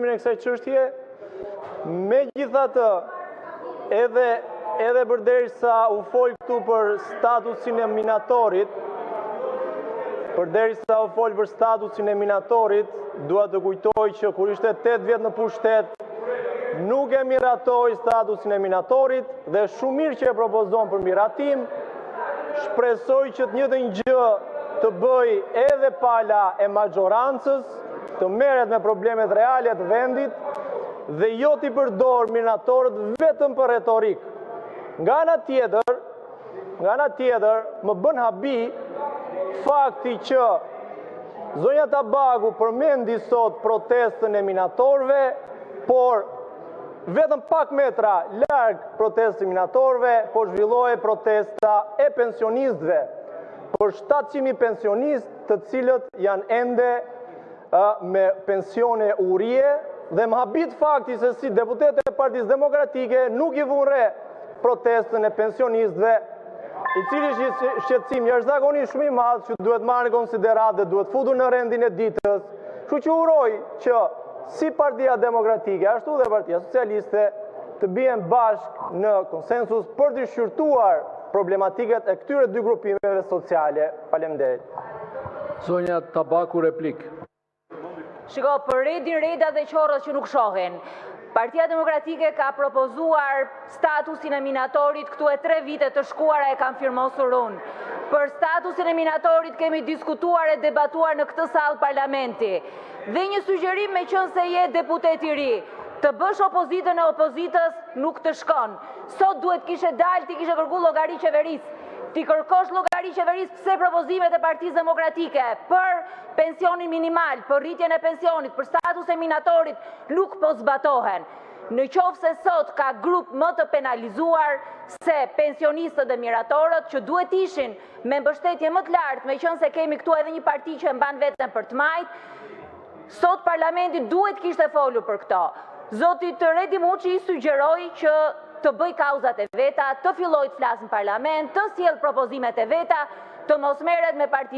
e kësaj çështje, megjithatë, edhe përderisa u fol këtu për statusin e minatorit, dua të kujtoj që kur ishte 8 vjet në pushtet, nuk e miratoi statusin e minatorit dhe shumë mirë që e propozon për miratim, shpresoj që të njëjtën gjë të bëj edhe pala e majorancës, të merret me problemet reale të vendit dhe jo t'i përdor minatorët vetëm për retorik. Nga ana tjetër, më bën habi fakti që zonja Tabaku përmendi sot protestën e minatorëve, por vetëm pak metra larg protestës e minatorëve, po zhvillohej protesta e pensionistëve, për 700.000 pensionistë të cilët janë ende me pensione urie, dhe më habit fakti se si deputetët e Partisë Demokratike nuk i vënë re protestën e pensionistëve, i cili është shqetësim jashtëzakonisht shumë i madh që duhet marrë në konsiderat dhe duhet futur në rendin e ditës. Kështu që uroj që si Partia Demokratike, ashtu dhe Partia Socialiste, të bien bashkë në konsensus për të shqyrtuar problematikat e këtyre dy grupimeve sociale. Faleminderit. Zonja Tabaku, replik. Shiko, për Redin, Reda dhe Qorrës që nuk shohen, Partia Demokratike ka propozuar statusin e minatorit këtu e 3 vite të shkuara e kam firmosur unë. Për statusin e minatorit kemi diskutuar e debatuar në këtë sallë parlamenti. Dhe një sugjerim me qenë se je deputet i ri, të bësh opozitën e opozitës nuk të shkon. Sot duhet kishe dalë, ti kishe kërku llogari qeverisë. Ti kërkosh llogari qeverisë pse propozimet e Partisë Demokratike për pensionin minimal, për rritjen e pensionit, për status e minatorit nuk po zbatohen. Në qoftë se sot ka grup më të penalizuar se pensionistët dhe miratorët që duhet ishin me mbështetje më të lartë, meqense se kemi këtu edhe një parti që e mban veten për të majt, sot parlamenti duhet kishte folur për këto. Zoti Redi Muçi i sugjeroi që të bëj kauzat e veta, të filloj të flasë në parlament, të sjell propozimet e veta, të mos merret me Parti